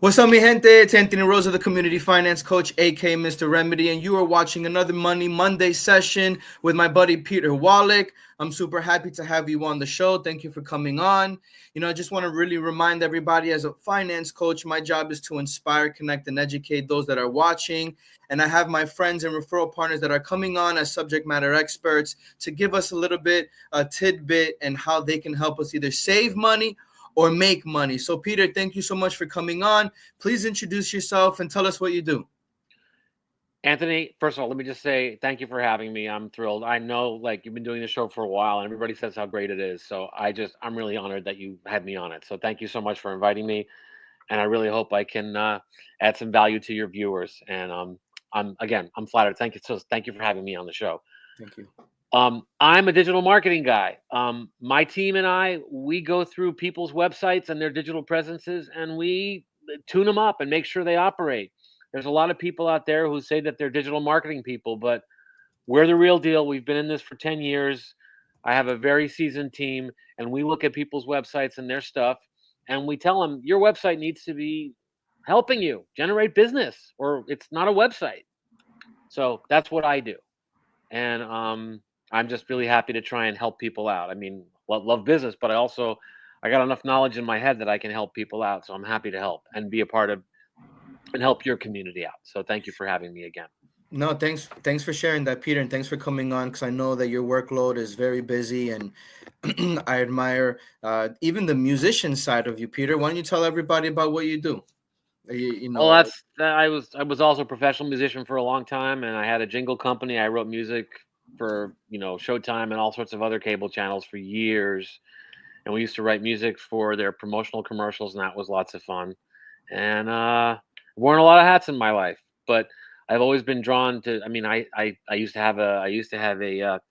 What's up, mi gente? It's Anthony Rosa, the Community Finance Coach, aka Mr. Remedy, and you are watching another Money Monday session with my buddy Peter Wallach. I'm super happy to have you on the show. Thank you for coming on. I just want to really remind everybody, as a finance coach, my job is to inspire, connect, and educate those that are watching. And I have my friends and referral partners that are coming on as subject matter experts to give us a little bit, a tidbit, and how they can help us either save money or make money. So, Peter, thank you so much for coming on. Please introduce yourself and tell us what you do. Anthony, first of all, let me just say thank you for having me. I'm thrilled. I know you've been doing the show for a while and everybody says how great it is. So I'm really honored that you had me on it. So thank you so much for inviting me. And I really hope I can add some value to your viewers. And I'm flattered. Thank you. So thank you for having me on the show. Thank you. I'm a digital marketing guy. My team and we go through people's websites and their digital presences and we tune them up and make sure they operate. There's a lot of people out there who say that they're digital marketing people, but we're the real deal. We've been in this for 10 years. I have a very seasoned team, and we look at people's websites and their stuff, and we tell them, your website needs to be helping you generate business, or it's not a website. So that's what I do. And I'm just really happy to try and help people out. I mean, love business, but I got enough knowledge in my head that I can help people out. So I'm happy to help and be a part of and help your community out. So thank you for having me again. No, thanks for sharing that, Peter, and thanks for coming on, because I know that your workload is very busy, and I admire even the musician side of you, Peter. Why don't you tell everybody about what you do? Well, I was also a professional musician for a long time, and I had a jingle company. I wrote music for Showtime and all sorts of other cable channels for years, and we used to write music for their promotional commercials, and that was lots of fun. And worn a lot of hats in my life, but I've always been drawn to. I mean, I used to have a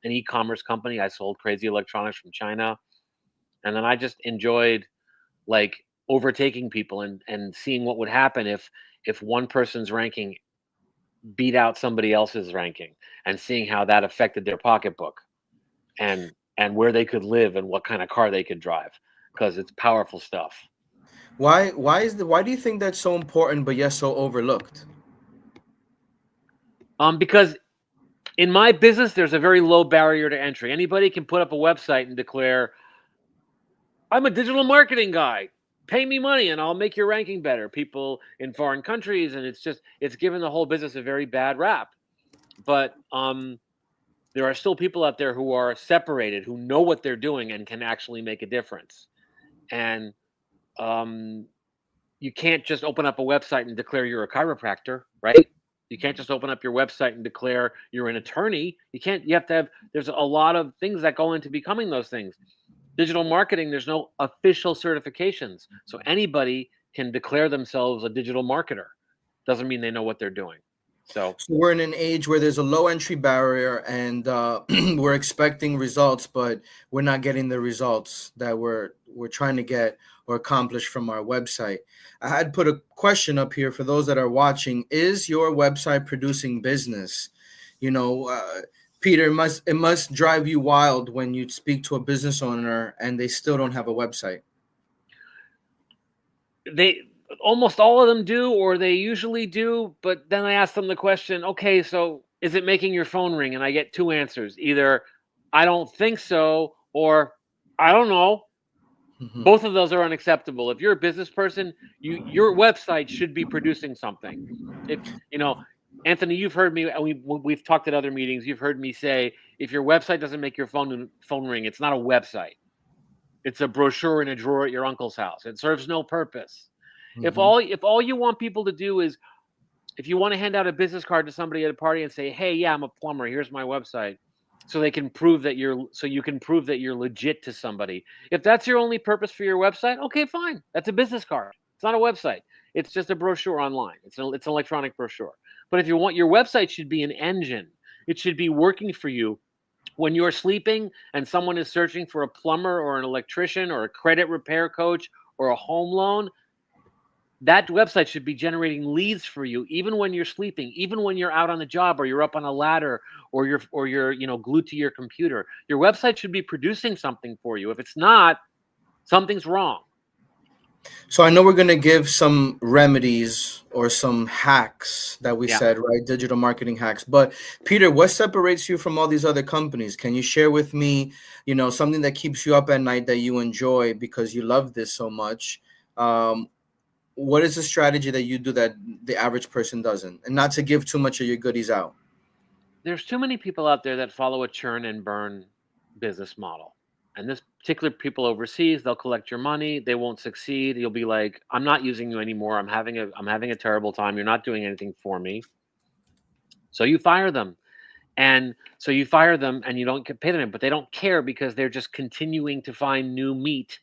an e-commerce company. I sold crazy electronics from China, and then I just enjoyed like overtaking people and seeing what would happen if one person's ranking beat out somebody else's ranking, and seeing how that affected their pocketbook and where they could live and what kind of car they could drive, because it's powerful stuff. Why do you think that's so important but yet so overlooked? Because in my business, there's a very low barrier to entry. Anybody can put up a website and declare, I'm a digital marketing guy. Pay me money and I'll make your ranking better. People in foreign countries, and it's given the whole business a very bad rap. But there are still people out there who are separated, who know what they're doing and can actually make a difference. And you can't just open up a website and declare you're a chiropractor, right? You can't just open up your website and declare you're an attorney. You have to have, there's a lot of things that go into becoming those things. Digital marketing, there's no official certifications. So anybody can declare themselves a digital marketer. Doesn't mean they know what they're doing. So We're in an age where there's a low entry barrier, and we're expecting results, but we're not getting the results that we're trying to get or accomplish from our website. I had put a question up here for those that are watching. Is your website producing business? Peter, it must drive you wild when you speak to a business owner and they still don't have a website. they almost all of them do, or they usually do, but then I ask them the question, okay, so is it making your phone ring? And I get two answers. Either I don't think so, or I don't know. Mhm. Both of those are unacceptable. If you're a business person, your website should be producing something. If you know, Anthony, you've heard me. We've talked at other meetings. You've heard me say, if your website doesn't make your phone ring, it's not a website. It's a brochure in a drawer at your uncle's house. It serves no purpose. Mhm. If all you want people to do is, if you want to hand out a business card to somebody at a party and say, "Hey, yeah, I'm a plumber. Here's my website," so you can prove that you're legit to somebody. If that's your only purpose for your website, okay, fine. That's a business card. It's not a website. It's just a brochure online. It's an electronic brochure. But if you want, your website should be an engine. It should be working for you when you're sleeping and someone is searching for a plumber or an electrician or a credit repair coach or a home loan. That website should be generating leads for you even when you're sleeping, even when you're out on the job or you're up on a ladder or you're glued to your computer. Your website should be producing something for you. If it's not, something's wrong. So I know we're going to give some remedies or some hacks that we Yeah. said, right? Digital marketing hacks. But Peter, what separates you from all these other companies? Can you share with me, something that keeps you up at night that you enjoy because you love this so much? Um, what is the strategy that you do that the average person doesn't? And not to give too much of your goodies out. There's too many people out there that follow a churn and burn business model. And this particular people overseas, they'll collect your money, they won't succeed. You'll be like, I'm not using you anymore. I'm having a terrible time. You're not doing anything for me. So you fire them. And so you fire them and you don't get pay them, but they don't care because they're just continuing to find new meat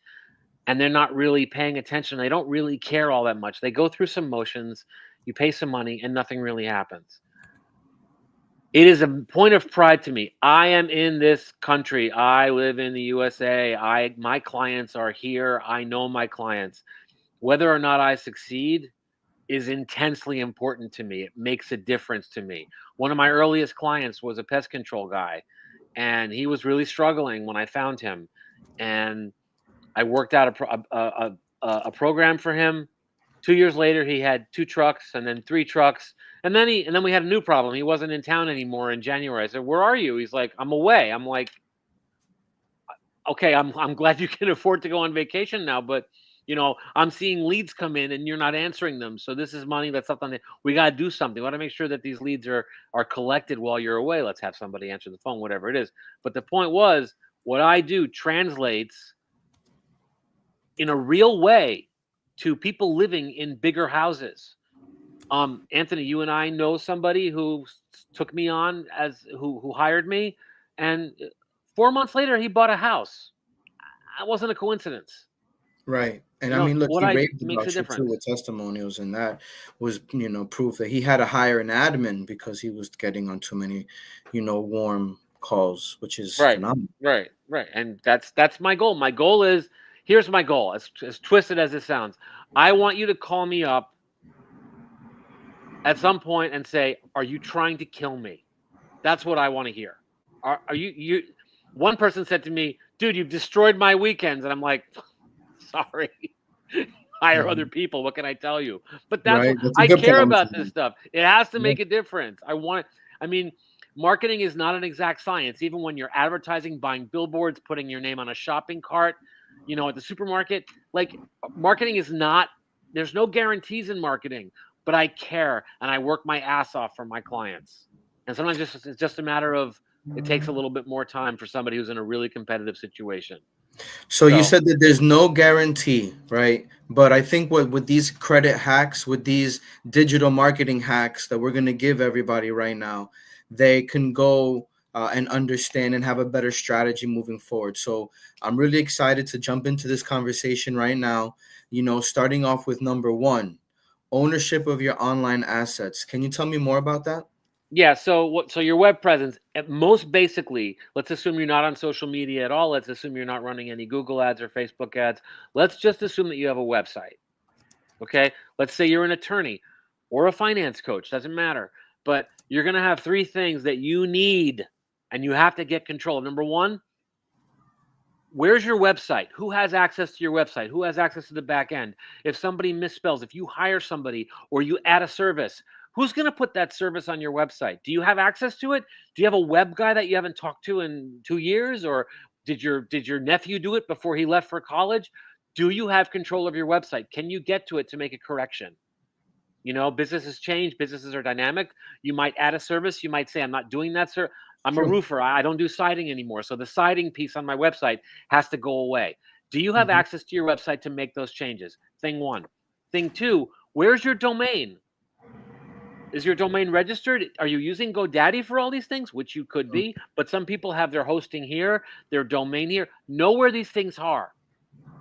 and they're not really paying attention. They don't really care all that much. They go through some motions, you pay some money, and nothing really happens. It is a point of pride to me. I am in this country. I live in the USA. My clients are here. I know my clients. Whether or not I succeed is intensely important to me. It makes a difference to me. One of my earliest clients was a pest control guy, and he was really struggling when I found him. And I worked out a program for him. 2 years later, he had 2 trucks, and then 3 trucks, and then we had a new problem. He wasn't in town anymore in January. I said, "Where are you?" He's like, "I'm away." I'm like, "Okay, I'm glad you can afford to go on vacation now, but I'm seeing leads come in and you're not answering them. So this is money that's up on the. We got to do something. We got to make sure that these leads are collected while you're away. Let's have somebody answer the phone, whatever it is." But the point was, what I do translates in a real way to people living in bigger houses. Anthony, you and I know somebody who took me on as who hired me, and 4 months later he bought a house. That wasn't a coincidence. Right. And I mean, look, What he I raved makes a about you too difference. with testimonials, and that was, proof that he had to hire an admin because he was getting on too many, warm calls, which is Right, phenomenal. right, and that's my goal. My goal is here's my goal. As twisted as it sounds, I want you to call me up at some point and say, "Are you trying to kill me?" That's what I want to hear. Are you? One person said to me, "Dude, you've destroyed my weekends," and I'm like, "Sorry." Hire other Mhm. people. What can I tell you? But that's Right. what That's a I good care problem about to this have. stuff. It has to Yeah. make a difference. I mean, marketing is not an exact science. Even when you're advertising, buying billboards, putting your name on a shopping cart, at the supermarket, like marketing is not, there's no guarantees in marketing, but I care and I work my ass off for my clients. And sometimes it's just a matter of it takes a little bit more time for somebody who's in a really competitive situation. So you So, said that there's no guarantee, right? But I think with these credit hacks, with these digital marketing hacks that we're going to give everybody right now, they can go and understand and have a better strategy moving forward. So I'm really excited to jump into this conversation right now. Starting off with number one, ownership of your online assets. Can you tell me more about that? yeah, so your web presence, at most basically, let's assume you're not on social media at all. Let's assume you're not running any Google ads or Facebook ads. Let's just assume that you have a website. Okay? Let's say you're an attorney or a finance coach, doesn't matter. But you're going to have three things that you need and you have to get control of. Number 1, where's your website? Who has access to your website? Who has access to the back end? If somebody misspells, if you hire somebody or you add a service, who's going to put that service on your website? Do you have access to it? Do you have a web guy that you haven't talked to in 2 years, or did your nephew do it before he left for college? Do you have control of your website? Can you get to it to make a correction? Businesses change, businesses are dynamic. You might add a service, you might say, I'm not doing that, sir. I'm a True. roofer. I don't do siding anymore. So the siding piece on my website has to go away. Do you have Mhm. access to your website to make those changes? Thing one. Thing two, where's your domain? Is your domain registered? Are you using GoDaddy for all these things? Which you could be, but some people have their hosting here, their domain here. Know where these things are.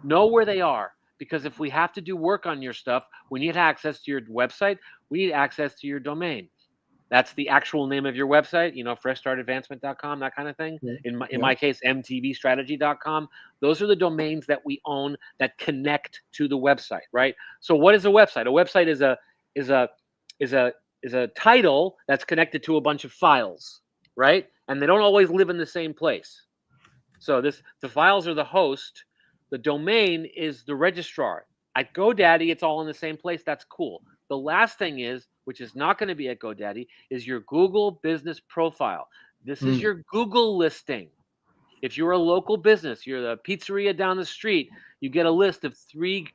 Know where they are. Because if we have to do work on your stuff, we need access to your website. We need access to your domain. That's the actual name of your website, freshstartadvancement.com, that kind of thing. Yeah. In my, in Yeah. my case, mtvstrategy.com. Those are the domains that we own that connect to the website, right? So what is a website? A website is a is a is a is a title that's connected to a bunch of files, right? And they don't always live in the same place. So the files are the host, the domain is the registrar. At GoDaddy, it's all in the same place. That's cool. The last thing is, which is not going to be at GoDaddy, is your Google business profile. This is your Google listing. If you're a local business, you're the pizzeria down the street, you get a list of three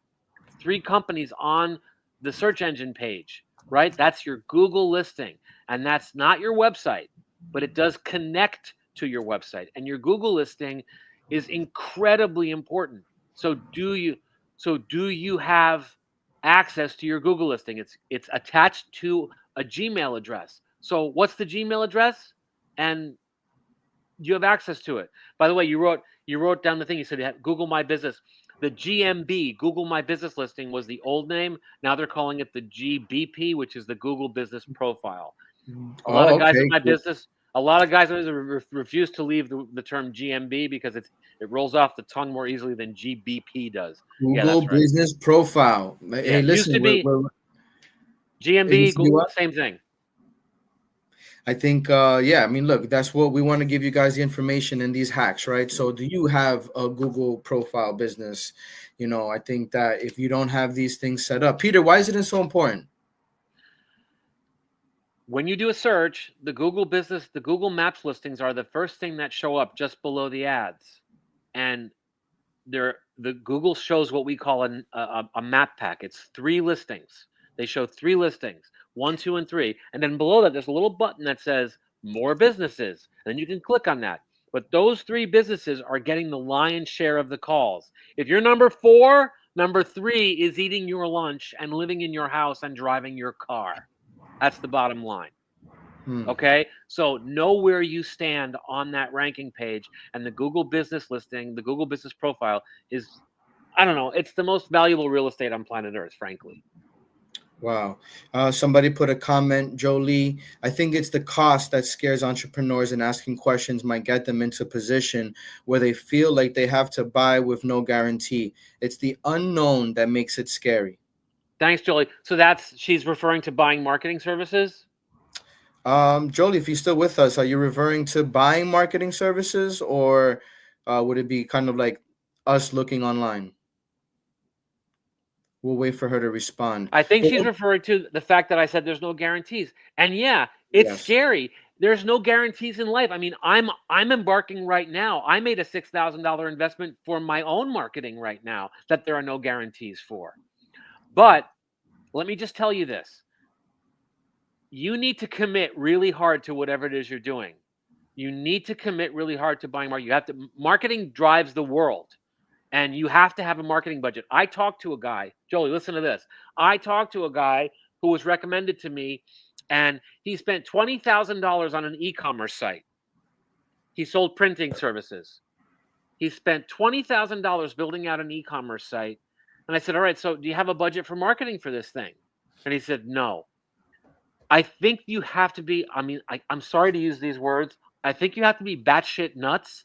companies on the search engine page, right? That's your Google listing. And that's not your website, but it does connect to your website. And your Google listing is incredibly important. So do you have access to your Google listing? It's attached to a Gmail address. So what's the Gmail address? And you have access to it. By the way, you wrote down the thing. You said you had Google My Business. The GMB, Google My Business listing, was the old name. Now they're calling it the GBP, which is the Google Business Profile. A lot of guys in my business, a lot of guys refuse to leave the term GMB because it rolls off the tongue more easily than GBP does. Google Business Profile. Hey, listen, used to be GMB, Google, same thing. I think, yeah, I mean, look, that's what we want to give you guys the information and these hacks, right? So do you have a Google profile business? You know, I think that if you don't have these things set up, Peter, why is it so important? When you do a search, the Google Maps listings are the first thing that show up just below the ads. And the Google shows what we call a map pack. It's 3 listings. They show 3 listings, 1, 2, and 3. And then below that, there's a little button that says more businesses. And then you can click on that. But those 3 businesses are getting the lion's share of the calls. If you're number 4, number 3 is eating your lunch and living in your house and driving your car. That's the bottom line. Okay, so know where you stand on that ranking page, and the Google business listing, the Google business profile is, I don't know, it's the most valuable real estate on planet Earth, frankly. Wow. Somebody put a comment, Jolie. I think it's the cost that scares entrepreneurs, and asking questions might get them into a position where they feel like they have to buy with no guarantee. It's the unknown that makes it scary. Thanks, Jolie. So she's referring to buying marketing services? Jolie, if you're still with us, are you referring to buying marketing services, or would it be kind of like us looking online? We'll wait for her to respond. I think she's referring to the fact that I said there's no guarantees. And yeah, it's scary. There's no guarantees in life. I mean, I'm embarking right now. I made a $6,000 investment for my own marketing right now that there are no guarantees for. But let me just tell you this. You need to commit really hard to whatever it is you're doing. You need to commit really hard to buying marketing. Marketing drives the world, and you have to have a marketing budget. I talked to a guy, Jolie, listen to this. I talked to a guy who was recommended to me, and he spent $20,000 on an e-commerce site. He sold printing services. He spent $20,000 building out an e-commerce site. And I said, all right, so do you have a budget for marketing for this thing? And he said, no. I think you have to be, I mean, I'm sorry to use these words. I think you have to be batshit nuts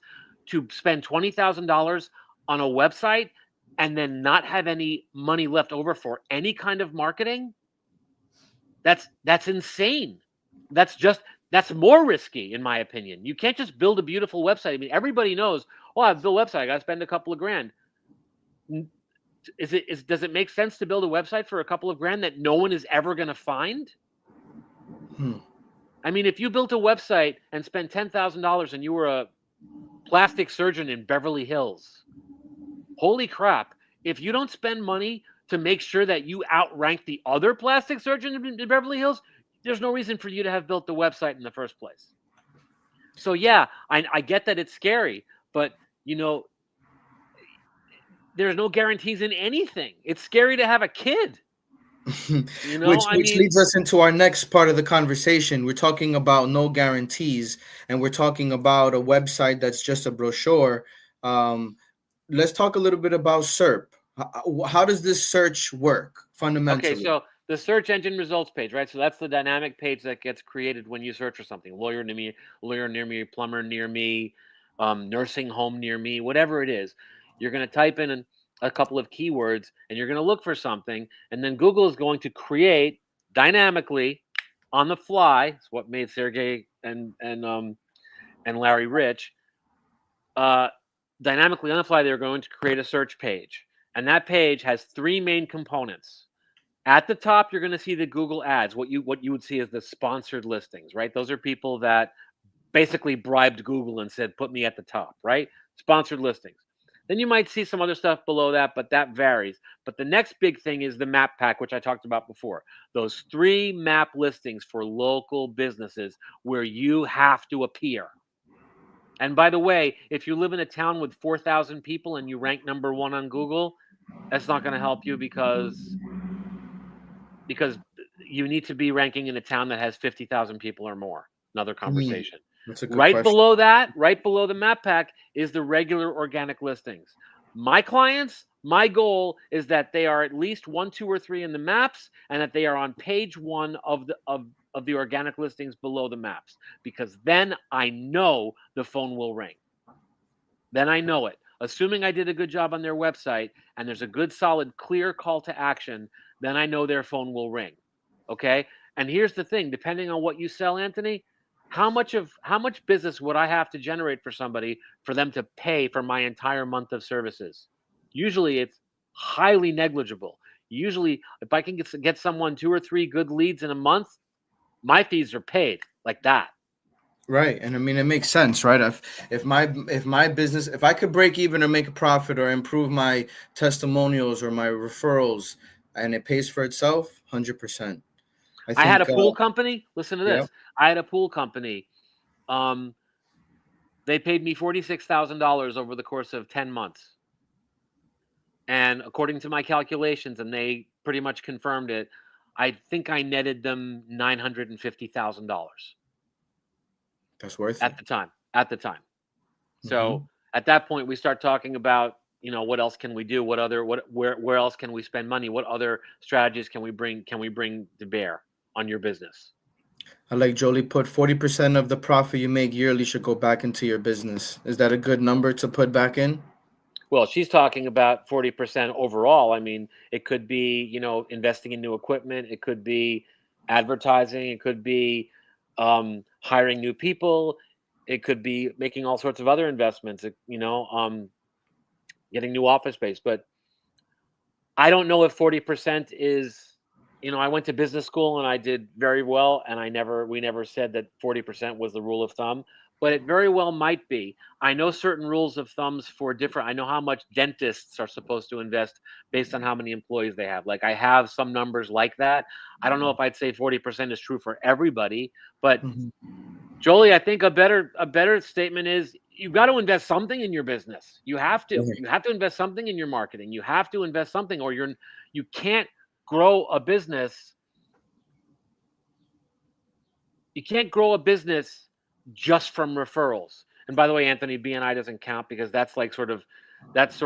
to spend $20,000 on a website and then not have any money left over for any kind of marketing. That's insane. That's more risky, in my opinion. You can't just build a beautiful website. I mean, everybody knows, oh, I built a website, I got to spend a couple of grand. Does it make sense to build a website for a couple of grand that no one is ever going to find? I mean, if you built a website and spent $10,000 and you were a plastic surgeon in Beverly Hills, holy crap. If you don't spend money to make sure that you outrank the other plastic surgeon in Beverly Hills, there's no reason for you to have built the website in the first place. So yeah, I get that it's scary, but you know, there's no guarantees in anything. It's scary to have a kid. You know, which leads us into our next part of the conversation. We're talking about no guarantees, and we're talking about a website that's just a brochure. Let's talk a little bit about SERP. How does this search work fundamentally? Okay, so the search engine results page, right? So that's the dynamic page that gets created when you search for something. Lawyer near me, plumber near me, nursing home near me, whatever it is. You're going to type in a couple of keywords, and you're going to look for something, and then Google is going to create dynamically on the fly. It's what made Sergey and Larry rich. Dynamically on the fly, they're going to create a search page, And that page has 3 main components. At the top, you're going to see the Google ads. What you would see is the sponsored listings, right? Those are people that basically bribed Google and said, put me at the top, right? Sponsored listings. Then you might see some other stuff below that, but that varies. But the next big thing is the map pack, which I talked about before. Those 3 map listings for local businesses where you have to appear. And by the way, if you live in a town with 4,000 people and you rank number 1 on Google, that's not going to help you because you need to be ranking in a town that has 50,000 people or more. Another conversation. That's a good Right question. below that, right below the map pack, is the regular organic listings. My clients, my goal is that they are at least 1, 2, or 3 in the maps, and that they are on page 1 of the organic listings below the maps, because then I know the phone will ring. Then I know it. Assuming I did a good job on their website and there's a good, solid, clear call to action, then I know their phone will ring. Okay. And here's the thing, depending on what you sell, Anthony, how much business would I have to generate for somebody for them to pay for my entire month of services? Usually it's highly negligible. Usually, if I can get someone 2 or 3 good leads in a month, my fees are paid like that. Right. And I mean, it makes sense, right? If my business, if I could break even or make a profit or improve my testimonials or my referrals and it pays for itself, 100%. I I had a think, pool company. Listen to yeah, this. I had a pool company. They paid me $46,000 over the course of 10 months. And according to my calculations, and they pretty much confirmed it, I think I netted them $950,000 that's worth at it. the time. At the time. So Hmm. at that point, we start talking about, what else can we do? Where else can we spend money? What other strategies can we bring to bear on your business? I like Jolie put 40% of the profit you make yearly should go back into your business. Is that a good number to put back in? Well, she's talking about 40% overall. I mean, it could be, investing in new equipment. It could be advertising. It could be hiring new people. It could be making all sorts of other investments, getting new office space. But I don't know if 40% is, I went to business school and I did very well. And we never said that 40% was the rule of thumb, but it very well might be. I know certain rules of thumbs for different, I know how much dentists are supposed to invest based on how many employees they have. Like I have some numbers like that. I don't know if I'd say 40% is true for everybody, but Mhm. Jolie, I think a better statement is you've got to invest something in your business. You have to. Right. You have to invest something in your marketing. You have to invest something, or you can't grow a business. You can't grow a business just from referrals. And by the way, Anthony, BNI doesn't count because that's like that's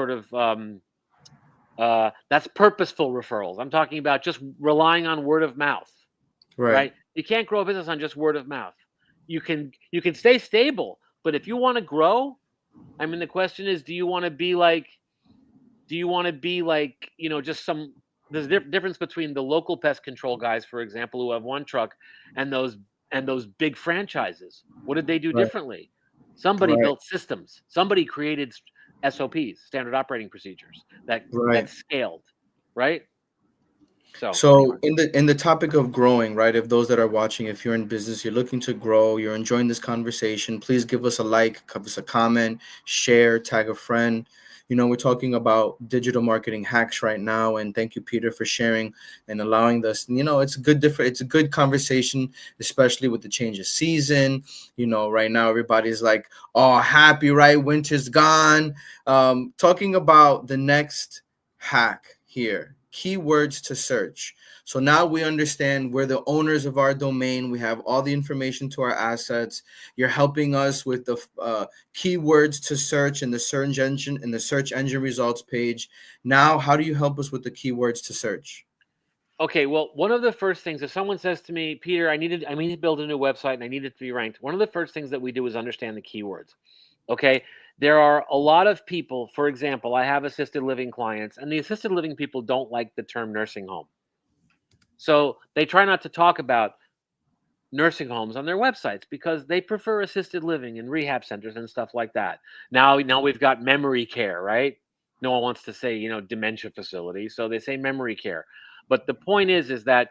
that's purposeful referrals. I'm talking about just relying on word of mouth, Right. right? You can't grow a business on just word of mouth. You can stay stable, but if you want to grow, I mean, the question is, do you want to be like, just some, there's a difference between the local pest control guys, for example, who have one truck and those big franchises. What did they do Right. differently? Somebody Right. built systems. Somebody created SOPs, standard operating procedures that Right. scaled, right? So anyway. So in the topic of growing, right? If those that are watching, if you're in business, you're looking to grow, you're enjoying this conversation, please give us a like, give us a comment, share, tag a friend. We're talking about digital marketing hacks right now, and thank you, Peter, for sharing and allowing us. It's a good conversation, especially with the change of season. Right now everybody's like, oh, happy, right? Winter's gone. Talking about the next hack here, keywords to search. So now we understand we're the owners of our domain. We have all the information to our assets. You're helping us with the keywords to search in the search engine results page. Now, how do you help us with the keywords to search? Okay, well, one of the first things, if someone says to me, Peter, I need to build a new website and I need it to be ranked, one of the first things that we do is understand the keywords. Okay, there are a lot of people, for example, I have assisted living clients, and the assisted living people don't like the term nursing home. So they try not to talk about nursing homes on their websites because they prefer assisted living and rehab centers and stuff like that. Now we've got memory care, right? No one wants to say, dementia facility. So they say memory care. But the point is that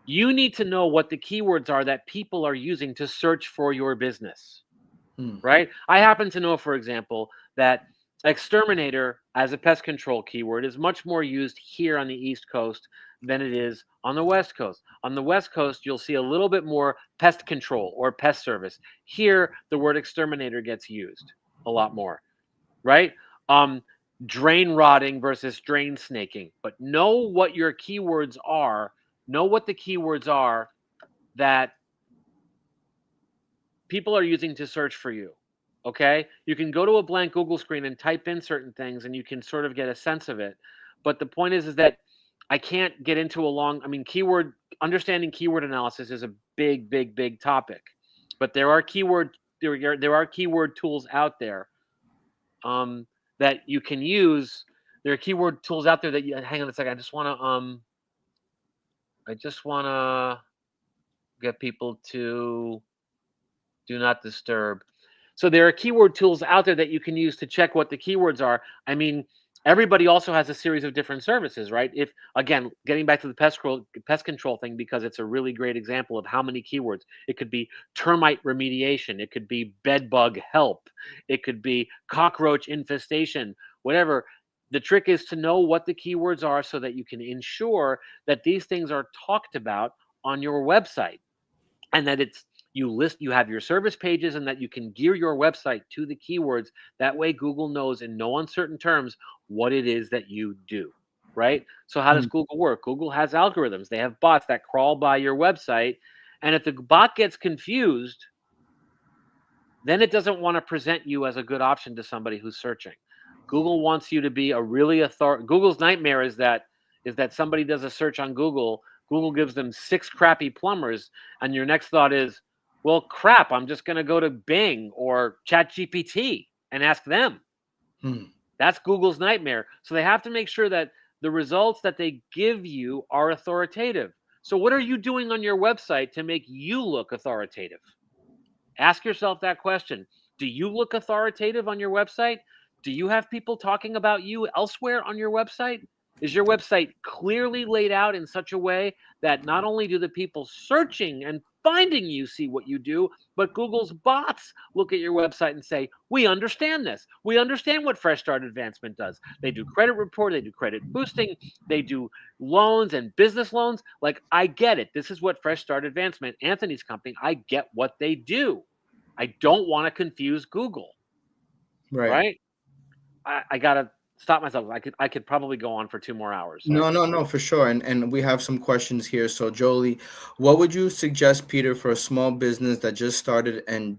you need to know what the keywords are that people are using to search for your business, right? I happen to know, for example, that exterminator as a pest control keyword is much more used here on the East Coast than it is on the West Coast. On the West Coast, you'll see a little bit more pest control or pest service. Here, the word exterminator gets used a lot more, right? Drain rotting versus drain snaking. But know what your keywords are. Know what the keywords are that people are using to search for you. Okay? You can go to a blank Google screen and type in certain things and you can sort of get a sense of it. But the point is that I can't get into keyword understanding keyword analysis is a big, big, big topic. But there are keyword tools out there that you can use. There are keyword tools out there that you hang on a second. I just wanna get people to do not disturb. So there are keyword tools out there that you can use to check what the keywords are. I mean, everybody also has a series of different services, right? If, again, getting back to the pest control thing, because it's a really great example of how many keywords. It could be termite remediation. It could be bed bug help. It could be cockroach infestation, whatever. The trick is to know what the keywords are so that you can ensure that these things are talked about on your website and that you have your service pages and that you can gear your website to the keywords. That way Google knows in no uncertain terms what it is that you do, right? So how does Google work? Google has algorithms. They have bots that crawl by your website, and if the bot gets confused, then it doesn't want to present you as a good option to somebody who's searching. Google wants you to be a really Google's nightmare is that somebody does a search on Google gives them 6 crappy plumbers, and your next thought is, well, crap, I'm just going to go to Bing or ChatGPT and ask them. That's Google's nightmare. So they have to make sure that the results that they give you are authoritative. So what are you doing on your website to make you look authoritative? Ask yourself that question. Do you look authoritative on your website? Do you have people talking about you elsewhere on your website? Is your website clearly laid out in such a way that not only do the people searching and finding you see what you do, but Google's bots look at your website and say, we understand this. We understand what Fresh Start Advancement does. They do credit report, they do credit boosting, they do loans and business loans. Like, I get it. This is what Fresh Start Advancement, Anthony's company, I get what they do. I don't want to confuse Google. Right? I gotta stop myself. I could probably go on for 2 more hours. So. No, for sure. And we have some questions here. So Jolie, what would you suggest, Peter, for a small business that just started and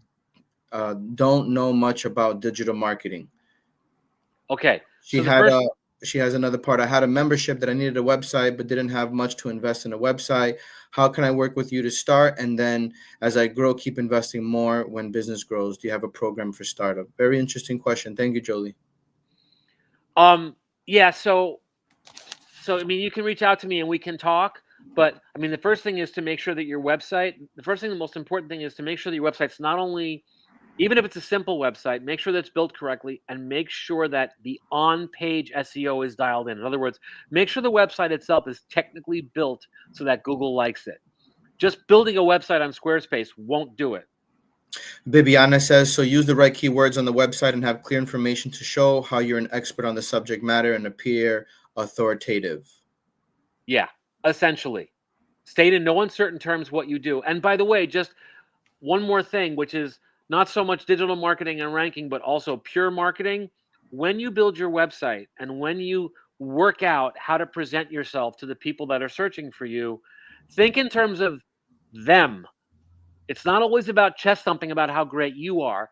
don't know much about digital marketing? Okay. She has another part. I had a membership that I needed a website, but didn't have much to invest in a website. How can I work with you to start? And then as I grow, keep investing more when business grows. Do you have a program for startup? Very interesting question. Thank you, Jolie. Yeah. So, I mean, you can reach out to me and we can talk. But I mean, the first thing is to make sure that the most important thing is to make sure that your website's not only, even if it's a simple website, make sure that it's built correctly and make sure that the on-page SEO is dialed in. In other words, make sure the website itself is technically built so that Google likes it. Just building a website on Squarespace won't do it. Bibiana says, so use the right keywords on the website and have clear information to show how you're an expert on the subject matter and appear authoritative. Yeah, essentially. State in no uncertain terms what you do. And by the way, just one more thing, which is not so much digital marketing and ranking, but also pure marketing. When you build your website and when you work out how to present yourself to the people that are searching for you, think in terms of them. It's not always about chest thumping about how great you are.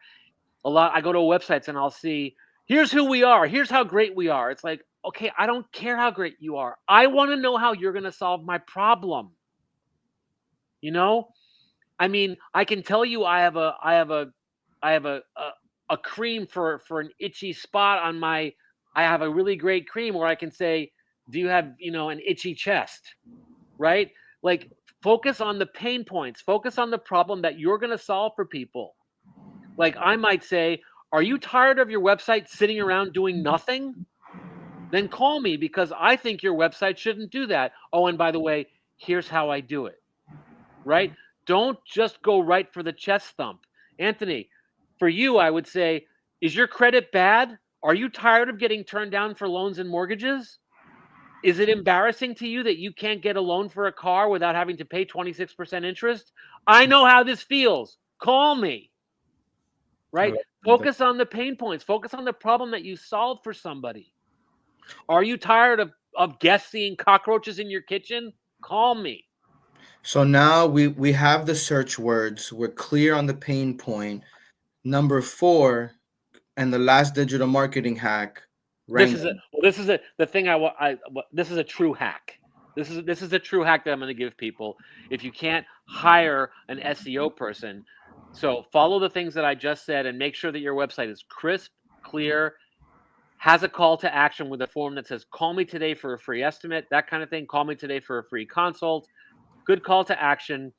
I go to websites and I'll see, here's who we are. Here's how great we are. It's like, okay, I don't care how great you are. I want to know how you're going to solve my problem. You know? I mean, I can tell you I have a cream for an itchy spot on my, I have a really great cream, or I can say, do you have, an itchy chest? Right? Like, focus on the pain points, focus on the problem that you're going to solve for people. Like, I might say, Are you tired of your website sitting around doing nothing? Then call me, because I think your website shouldn't do that. Oh, and by the way, here's how I do it, right? Don't just go right for the chest thump. Anthony, for you, I would say, is your credit bad? Are you tired of getting turned down for loans and mortgages? Is it embarrassing to you that you can't get a loan for a car without having to pay 26% interest? I know how this feels. Call me, right? Focus on the pain points. Focus on the problem that you solved for somebody. Are you tired of guests seeing cockroaches in your kitchen? Call me. So now we have the search words. We're clear on the pain point. Number 4, and the last digital marketing hack. This is the thing this is a true hack. This is a true hack that I'm going to give people. If you can't hire an SEO person, so follow the things that I just said and make sure that your website is crisp, clear, has a call to action with a form that says, call me today for a free estimate, that kind of thing. Call me today for a free consult. Good call to action,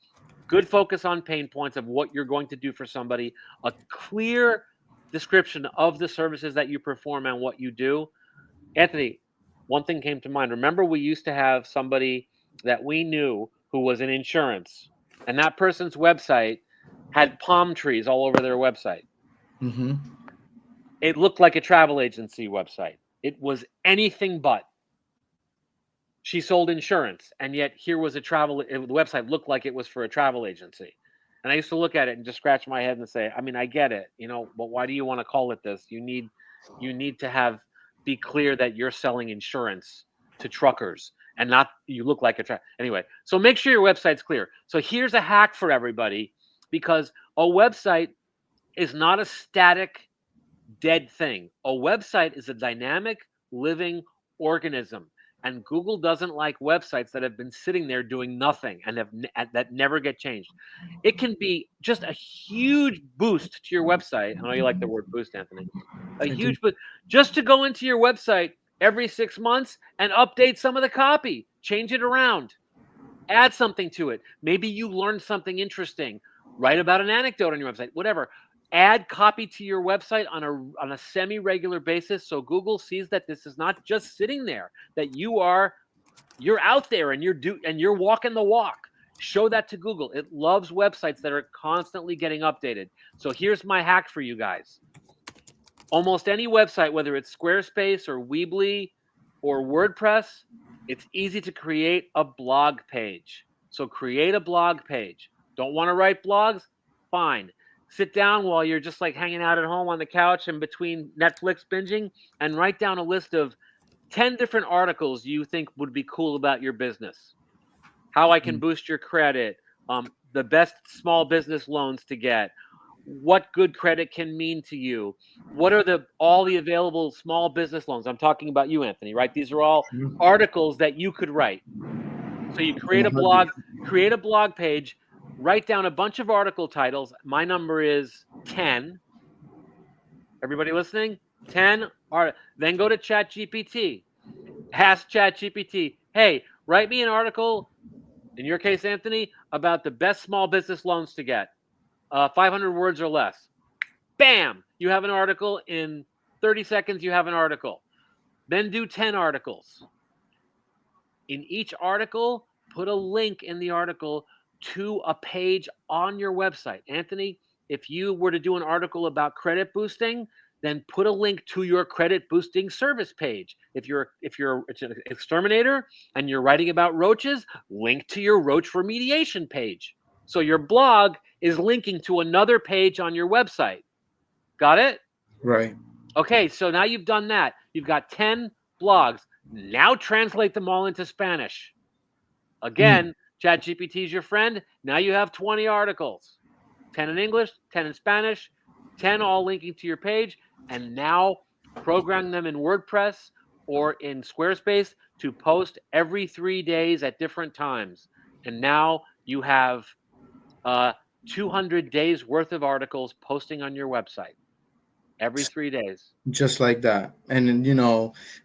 good focus on pain points of what you're going to do for somebody, a clear description of the services that you perform and what you do. Anthony, one thing came to mind. Remember, we used to have somebody that we knew who was in insurance, and that person's website had palm trees all over their website. Mm-hmm. It looked like a travel agency website. It was anything but. She sold insurance, and yet here was the website looked like it was for a travel agency. And I used to look at it and just scratch my head and say, I mean, I get it, but why do you want to call it this? You need to be clear that you're selling insurance to truckers and not you look like a anyway. So make sure your website's clear. So here's a hack for everybody, because a website is not a static, dead thing. A website is a dynamic, living organism. And Google doesn't like websites that have been sitting there doing nothing and that never get changed. It can be just a huge boost to your website. I know you like the word boost, Anthony. A huge boost just to go into your website every 6 months and update some of the copy, change it around, add something to it. Maybe you learned something interesting. Write about an anecdote on your website, whatever. Add copy to your website on a semi-regular basis, so Google sees that this is not just sitting there, that you're out there and you're walking the walk. Show that to Google. It loves websites that are constantly getting updated. So here's my hack for you guys. Almost any website, whether it's Squarespace or Weebly or WordPress, it's easy to create a blog page. So create a blog page. Don't want to write blogs? Fine. Sit down while you're just like hanging out at home on the couch in between Netflix binging and write down a list of 10 different articles you think would be cool about your business. How I can boost your credit, the best small business loans to get, what good credit can mean to you, what are all the available small business loans. I'm talking about you, Anthony, right? These are all articles that you could write. So you create a blog page, write down a bunch of article titles. My number is 10. Everybody listening? 10. Then go to ChatGPT. Ask ChatGPT, hey, write me an article, in your case, Anthony, about the best small business loans to get. 500 words or less. Bam! You have an article. In 30 seconds, you have an article. Then do 10 articles. In each article, put a link in the article to a page on your website. Anthony, if you were to do an article about credit boosting, then put a link to your credit boosting service page. If you're an exterminator and you're writing about roaches, link to your roach remediation page. So your blog is linking to another page on your website. Got it? Right. Okay, so now you've done that. You've got 10 blogs. Now translate them all into Spanish. Again, ChatGPT is your friend. Now you have 20 articles. 10 in English, 10 in Spanish, 10 all linking to your page. And now program them in WordPress or in Squarespace to post every 3 days at different times. And now you have 200 days worth of articles posting on your website every 3 days. Just like that. And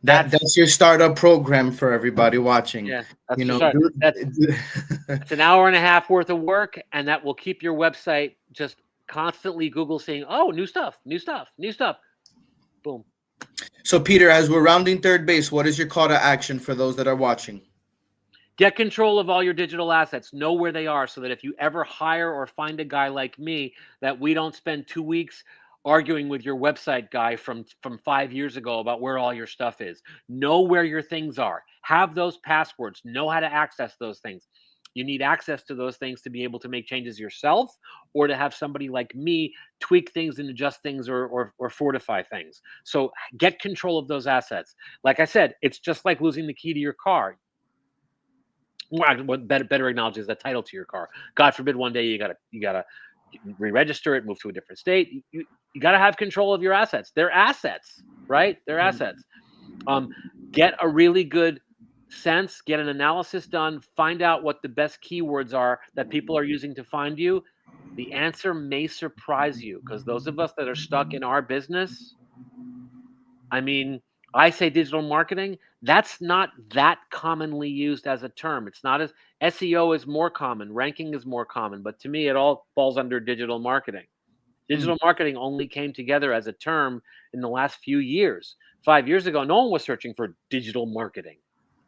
that's your startup program for everybody watching. Yeah, that's an hour and a half worth of work, and that will keep your website just constantly Google saying, "Oh, new stuff, new stuff, new stuff." Boom. So, Peter, as we're rounding third base, what is your call to action for those that are watching? Get control of all your digital assets. Know where they are so that if you ever hire or find a guy like me, that we don't spend 2 weeks arguing with your website guy from 5 years ago about where all your stuff is. Know where your things are. Have those passwords. Know how to access those things. You need access to those things to be able to make changes yourself, or to have somebody like me tweak things and adjust things, or fortify things. So get control of those assets. Like I said, it's just like losing the key to your car. What better acknowledges the title to your car. God forbid one day you gotta re-register it, move to a different state. You gotta have control of your assets. They're assets, right? They're assets. Get a really good sense, get an analysis done, find out what the best keywords are that people are using to find you. The answer may surprise you, because those of us that are stuck in our business, I mean, I say digital marketing, that's not that commonly used as a term. It's not as SEO is more common, ranking is more common, but to me, it all falls under digital marketing. Digital marketing only came together as a term in the last few years. 5 years ago, no one was searching for digital marketing,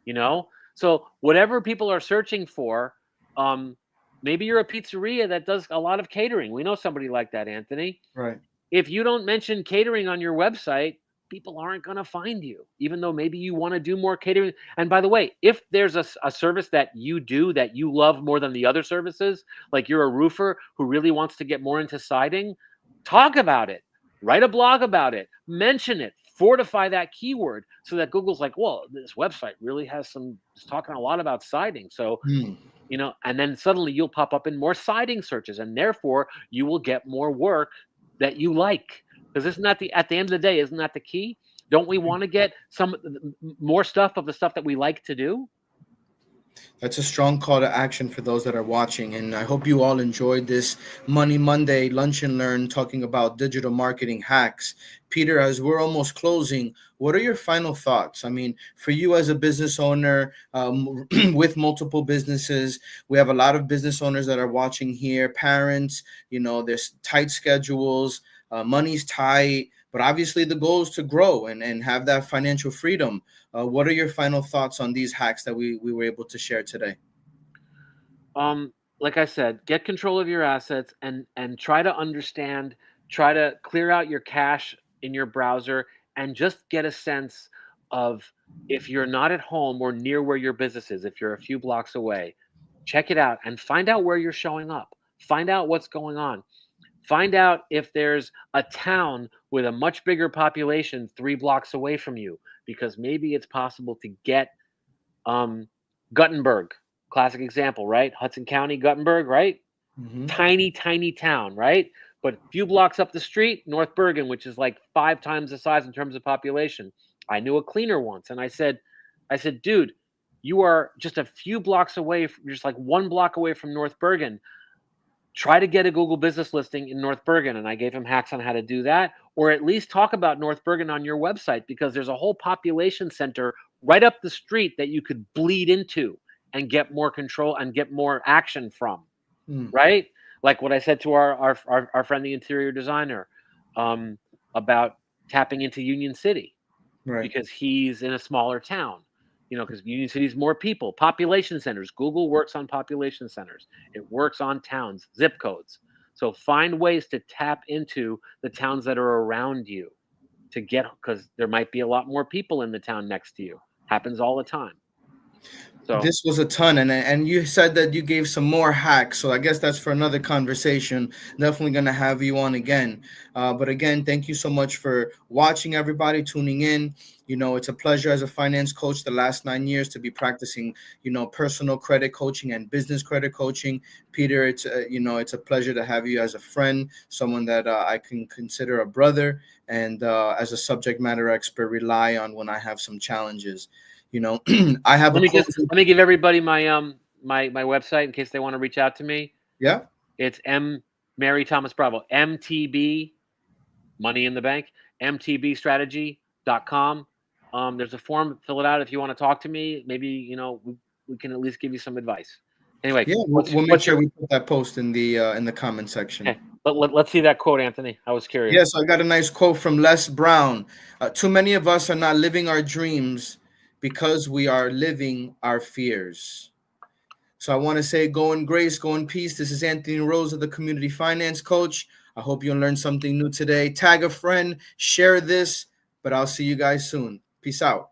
you know? So whatever people are searching for, maybe you're a pizzeria that does a lot of catering. We know somebody like that, Anthony. Right. If you don't mention catering on your website, people aren't going to find you, even though maybe you want to do more catering. And by the way, if there's a service that you do that you love more than the other services, like you're a roofer who really wants to get more into siding, talk about it, write a blog about it, mention it, fortify that keyword so that Google's like, well, this website really is talking a lot about siding. So, and then suddenly you'll pop up in more siding searches, and therefore you will get more work that you like. Because isn't that at the end of the day, isn't that the key? Don't we want to get some more stuff of the stuff that we like to do? That's a strong call to action for those that are watching. And I hope you all enjoyed this Money Monday Lunch and Learn talking about digital marketing hacks. Peter, as we're almost closing, what are your final thoughts? I mean, for you as a business owner with multiple businesses, we have a lot of business owners that are watching here, parents, there's tight schedules, money's tight. But obviously the goal is to grow and have that financial freedom. What are your final thoughts on these hacks that we were able to share today? Like I said, get control of your assets and try to understand, try to clear out your cache in your browser, and just get a sense of, if you're not at home or near where your business is, if you're a few blocks away, check it out and find out where you're showing up. Find out what's going on. Find out if there's a town with a much bigger population 3 blocks away from you, because maybe it's possible to get Guttenberg, classic example, right? Hudson County, Guttenberg, right? Tiny, tiny town, right? But a few blocks up the street, North Bergen, which is like 5 times the size in terms of population. I knew a cleaner once, and I said, dude, you are just a few blocks away, just like 1 block away from North Bergen. Try to get a Google business listing in North Bergen. And I gave him hacks on how to do that, or at least talk about North Bergen on your website, because there's a whole population center right up the street that you could bleed into and get more control and get more action from, right? Like what I said to our friend, the interior designer, about tapping into Union City, right? Because he's in a smaller town. Because Union City's more people, population centers. Google works on population centers. It works on towns, zip codes. So find ways to tap into the towns that are around you because there might be a lot more people in the town next to you. Happens all the time. So this was a ton, and you said that you gave some more hacks, so I guess that's for another conversation. Definitely going to have you on again. But again, thank you so much for watching, everybody, tuning in. It's a pleasure as a finance coach the last 9 years to be practicing, personal credit coaching and business credit coaching. Peter, it's a pleasure to have you as a friend, someone that I can consider a brother, and as a subject matter expert, rely on when I have some challenges. I have let me give everybody my my website in case they want to reach out to me. Yeah. It's Mary Thomas Bravo, MTB, Money in the Bank, mtbstrategy.com. There's a form, fill it out if you want to talk to me. Maybe, we can at least give you some advice. Anyway, yeah, we'll make sure we put that post in the comment section. Okay. Let's see that quote, Anthony. I was curious. Yes, I got a nice quote from Les Brown. Too many of us are not living our dreams because we are living our fears. So I want to say go in grace, go in peace. This is Anthony Rosa, the community finance coach. I hope you learned something new today. Tag a friend, share this, but I'll see you guys soon. Peace out.